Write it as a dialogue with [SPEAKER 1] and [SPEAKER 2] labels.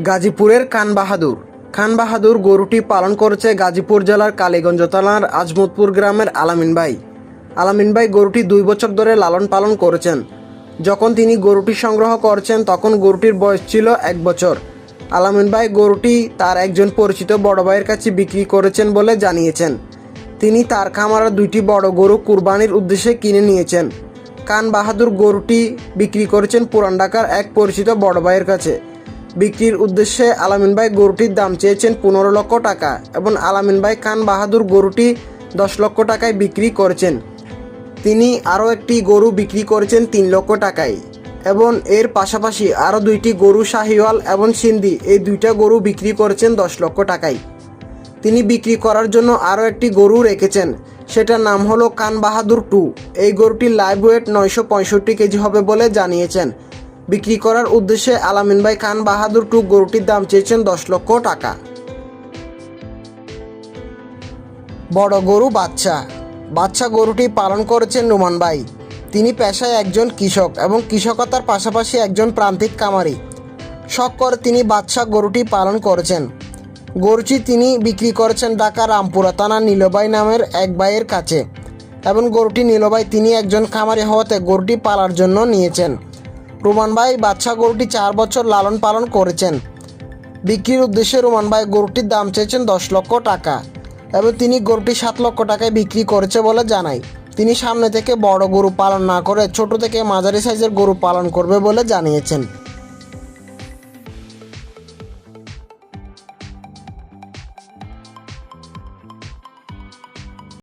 [SPEAKER 1] গাজীপুরের খান বাহাদুর গরুটি পালন করেছে গাজীপুর জেলার কালীগঞ্জ থানার আজমতপুর গ্রামের আলামিন ভাই গরুটি 2 বছর ধরে লালন পালন করেছেন। যখন তিনি গরুটি সংগ্রহ করছেন তখন গরুটির বয়স ছিল 1 বছর। আলামিন ভাই গরুটি তার একজন পরিচিত বড় ভাইয়ের কাছে বিক্রি করেছেন বলে জানিয়েছেন। তিনি তার খামারের 2টি বড় গরু কুরবানির উদ্দেশ্যে কিনে নিয়েছেন। খান বাহাদুর গরুটি বিক্রি করেছেন পুরান ঢাকার এক পরিচিত বড় ভাইয়ের কাছে। বিক্রির উদ্দেশ্যে আলামিন ভাই গরুটির দাম চেয়েছেন 15 লক্ষ টাকা এবং আলামিন ভাই খান বাহাদুর গরুটি 10 লক্ষ টাকায় বিক্রি করেছেন। তিনি আরও একটি গরু বিক্রি করেছেন 3 লক্ষ টাকায় এবং এর পাশাপাশি আরও 2টি গরু শাহিওয়াল এবং সিন্ধি এই 2টা গরু বিক্রি করেছেন 10 লক্ষ টাকায়। তিনি বিক্রি করার জন্য আরও একটি গরু রেখেছেন, সেটার নাম হলো খান বাহাদুর 2। এই গরুটির লাইভ ওয়েট 965 কেজি হবে বলে জানিয়েছেন। বিক্রি করার উদ্দেশ্যে আলামিন ভাই খান বাহাদুর 2 গরুটির দাম চেয়েছেন 10 লক্ষ টাকা। বড় গরু বাচ্চা গরুটি পালন করেছেন নোমান ভাই। তিনি পেশায় একজন কৃষক এবং কৃষকতার পাশাপাশি একজন প্রান্তিক খামারি। শখ করে তিনি বাচ্চা গরুটি পালন করেছেন। গরুটি তিনি বিক্রি করেছেন ঢাকা রামপুরা থানার নীলভাই নামের এক ভাইয়ের কাছে এবং গরুটি নীলভাই তিনি একজন খামারি হওয়াতে গরুটি পালার জন্য নিয়েছেন। রোমান ভাই বাচ্চা গরুটি 4 বছর লালন পালন করেছেন। বিক্রির উদ্দেশ্যে রোমান ভাই গরুটির দাম চেয়েছেন 10 লক্ষ টাকা এবং তিনি গরুটি 7 লক্ষ টাকায় বিক্রি করেছে বলে জানায়। তিনি সামনে থেকে বড় গরু পালন না করে ছোট থেকে মাঝারি সাইজের গরু পালন করবে বলে জানিয়েছেন।